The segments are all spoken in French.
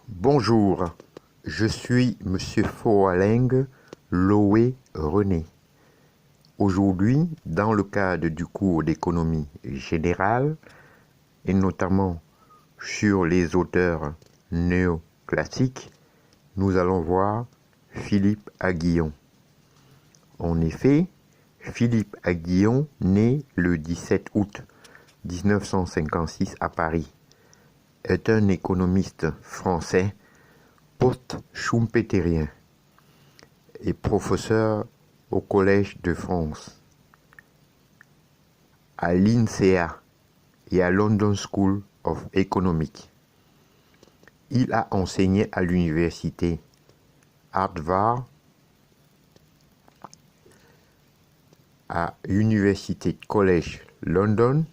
Bonjour, je suis Monsieur Foaleng Loé René. Aujourd'hui, dans le cadre du cours d'économie générale, et notamment sur les auteurs néoclassiques, nous allons voir Philippe Aghion. En effet, Philippe Aghion naît le 17 août 1956 à Paris, est un économiste français post-schumpeterien et professeur au Collège de France, à l'INSEAD et à London School of Economics. Il a enseigné à l'université Harvard, à University College London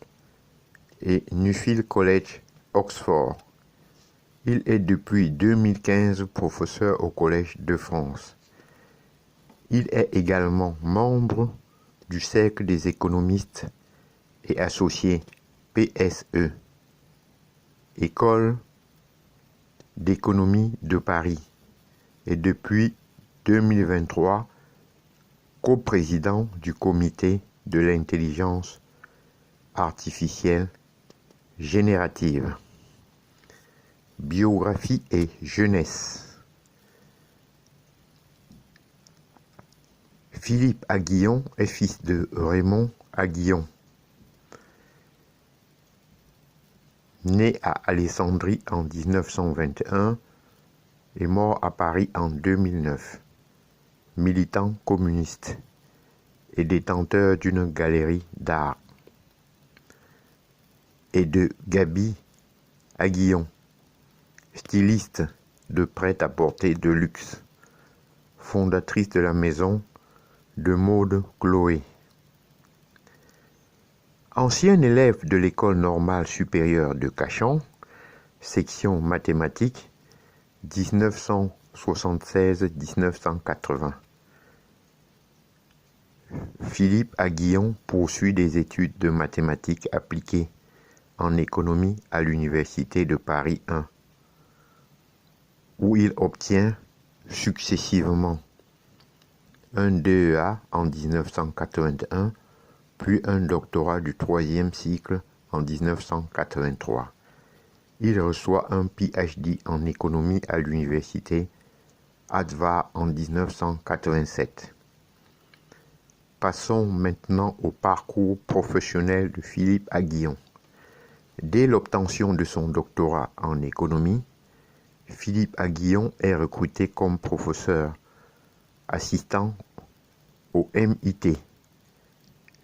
et Nuffield College Oxford. Il est depuis 2015 professeur au Collège de France. Il est également membre du Cercle des économistes et associés PSE, École d'économie de Paris, et depuis 2023, coprésident du Comité de l'intelligence artificielle générative. Biographie et jeunesse. Philippe Aghion est fils de Raymond Aghion, né à Alessandrie en 1921 et mort à Paris en 2009, militant communiste et détenteur d'une galerie d'art, et de Gaby Aghion, styliste de prêt-à-porter de luxe, fondatrice de la maison de mode Chloé. Ancien élève de l'école normale supérieure de Cachan, section mathématiques, 1976-1980. Philippe Aghion poursuit des études de mathématiques appliquées en économie à l'Université de Paris 1, où il obtient successivement un DEA en 1981, puis un doctorat du troisième cycle en 1983. Il reçoit un PhD en économie à l'université Harvard en 1987. Passons maintenant au parcours professionnel de Philippe Aghion. Dès l'obtention de son doctorat en économie, Philippe Aghion est recruté comme professeur assistant au MIT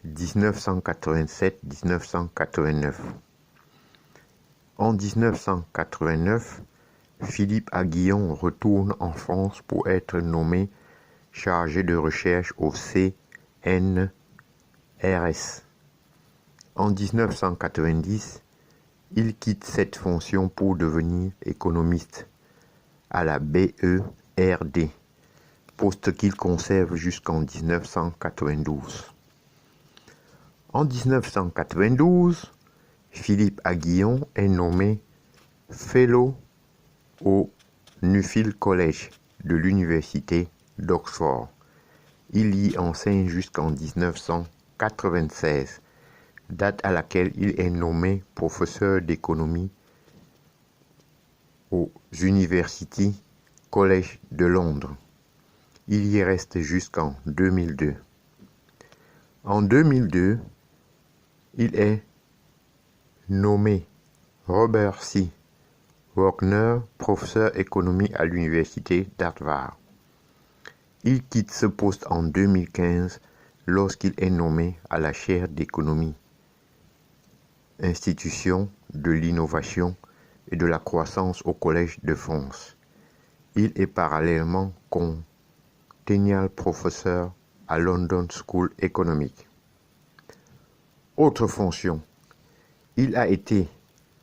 1987-1989. En 1989, Philippe Aghion retourne en France pour être nommé chargé de recherche au CNRS. En 1990, il quitte cette fonction pour devenir économiste à la BERD, poste qu'il conserve jusqu'en 1992. En 1992, Philippe Aghion est nommé Fellow au Nuffield College de l'Université d'Oxford. Il y enseigne jusqu'en 1996, date à laquelle il est nommé professeur d'économie au University College de Londres. Il y reste jusqu'en 2002. En 2002, il est nommé Robert C. Wagner, professeur économie à l'université d'Harvard. Il quitte ce poste en 2015 lorsqu'il est nommé à la chaire d'économie, institution de l'innovation et de la croissance au Collège de France. Il est parallèlement continual professeur à London School Economics. Autre fonction, il a été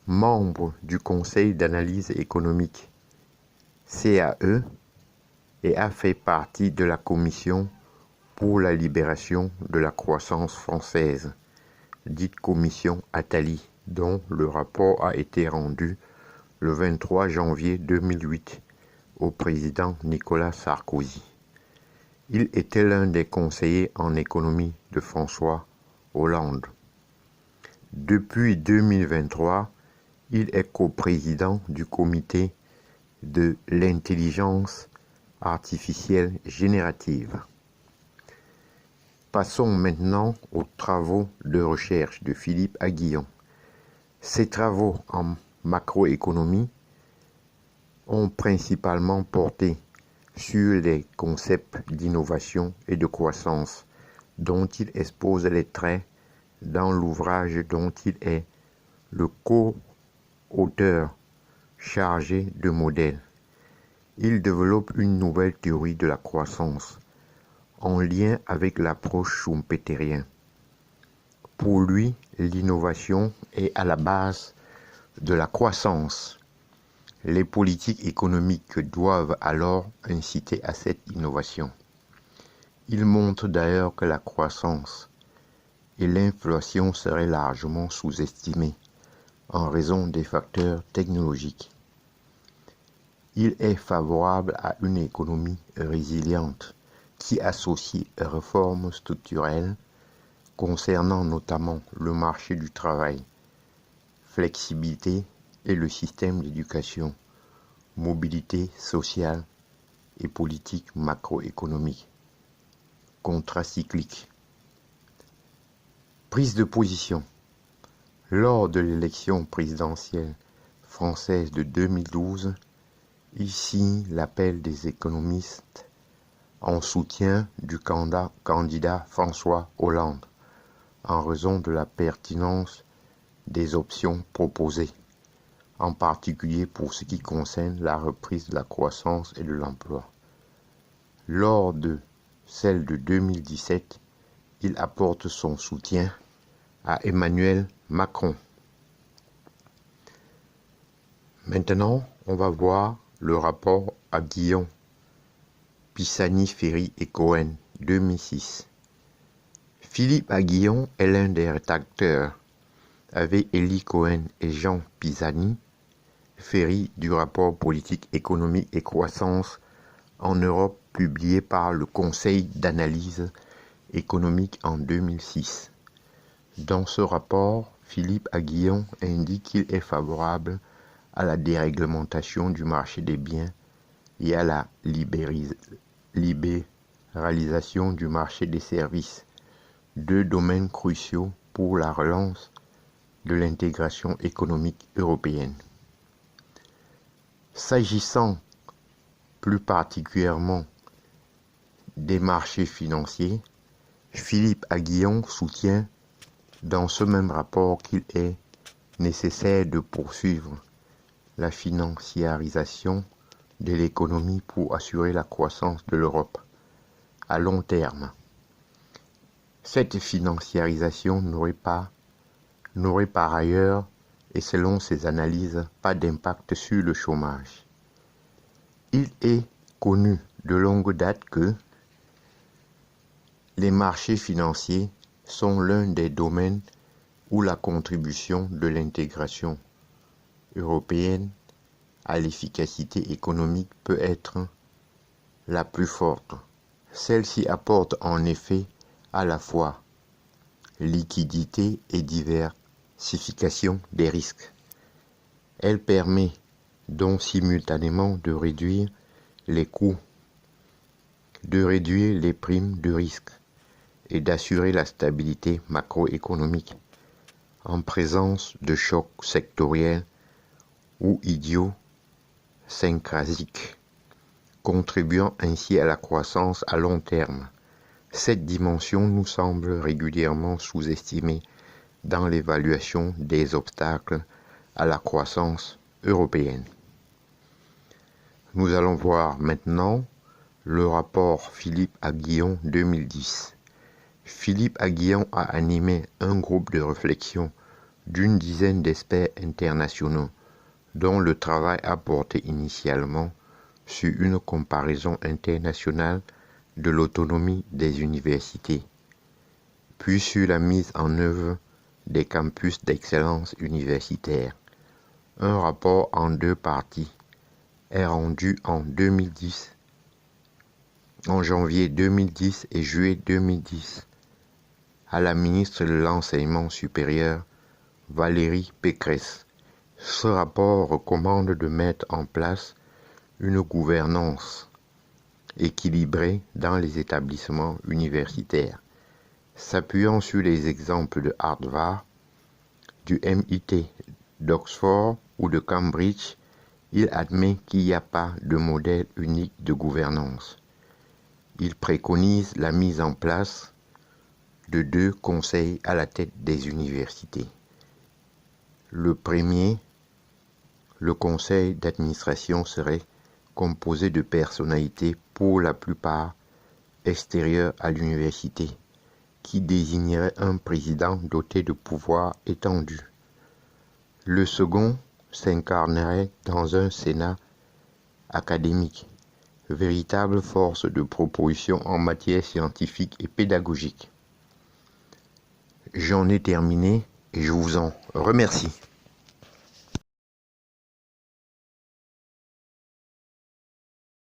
membre du Conseil d'analyse économique, CAE, et a fait partie de la Commission pour la libération de la croissance française, dite Commission Attali, dont le rapport a été rendu le 23 janvier 2008 au président Nicolas Sarkozy. Il était l'un des conseillers en économie de François Hollande. Depuis 2023, il est coprésident du comité de l'intelligence artificielle générative. Passons maintenant aux travaux de recherche de Philippe Aguillon. Ses travaux en macroéconomie ont principalement porté sur les concepts d'innovation et de croissance dont il expose les traits dans l'ouvrage dont il est le co-auteur chargé de modèles. Il développe une nouvelle théorie de la croissance en lien avec l'approche schumpeterienne. Pour lui, l'innovation est à la base de la croissance. Les politiques économiques doivent alors inciter à cette innovation. Il montre d'ailleurs que la croissance et l'inflation seraient largement sous-estimées en raison des facteurs technologiques. Il est favorable à une économie résiliente qui associe réformes structurelles concernant notamment le marché du travail, flexibilité et le système d'éducation, mobilité sociale et politique macroéconomique, contracyclique. Prise de position. Lors de l'élection présidentielle française de 2012, il signe l'appel des économistes en soutien du candidat François Hollande, en raison de la pertinence des options proposées, en particulier pour ce qui concerne la reprise de la croissance et de l'emploi. Lors de celle de 2017, il apporte son soutien à Emmanuel Macron. Maintenant, on va voir le rapport Aguillon, Pisani, Ferry et Cohen, 2006. Philippe Aguillon est l'un des rédacteurs, avec Élie Cohen et Jean Pisani, Ferry du rapport politique, économique et croissance en Europe publié par le Conseil d'analyse économique en 2006. Dans ce rapport, Philippe Aguillon indique qu'il est favorable à la déréglementation du marché des biens et à la libéralisation du marché des services, deux domaines cruciaux pour la relance de l'intégration économique européenne. S'agissant plus particulièrement des marchés financiers, Philippe Aguillon soutient dans ce même rapport qu'il est nécessaire de poursuivre la financiarisation de l'économie pour assurer la croissance de l'Europe à long terme. Cette financiarisation n'aurait par ailleurs, et selon ses analyses, pas d'impact sur le chômage. Il est connu de longue date que les marchés financiers sont l'un des domaines où la contribution de l'intégration européenne à l'efficacité économique peut être la plus forte. Celle-ci apporte en effet à la fois liquidité et diversification des risques. Elle permet donc simultanément de réduire les coûts, de réduire les primes de risque et d'assurer la stabilité macroéconomique en présence de chocs sectoriels ou idiosyncrasiques, contribuant ainsi à la croissance à long terme. Cette dimension nous semble régulièrement sous-estimée dans l'évaluation des obstacles à la croissance européenne. Nous allons voir maintenant le rapport Philippe Aguillon 2010. Philippe Aguillon a animé un groupe de réflexion d'une dizaine d'experts internationaux dont le travail a porté initialement sur une comparaison internationale de l'autonomie des universités, puis sur la mise en œuvre des campus d'excellence universitaire, Un rapport en 2 parties est rendu en janvier 2010 et juillet 2010 à la ministre de l'Enseignement supérieur, Valérie Pécresse. Ce rapport recommande de mettre en place une gouvernance équilibrée dans les établissements universitaires, s'appuyant sur les exemples de Harvard, du MIT, d'Oxford ou de Cambridge. Il admet qu'il n'y a pas de modèle unique de gouvernance. Il préconise la mise en place de 2 conseils à la tête des universités. Le premier, le conseil d'administration, serait composé de personnalités pour la plupart extérieures à l'université, qui désignerait un président doté de pouvoirs étendus. Le second s'incarnerait dans un sénat académique, véritable force de proposition en matière scientifique et pédagogique. J'en ai terminé et je vous en remercie.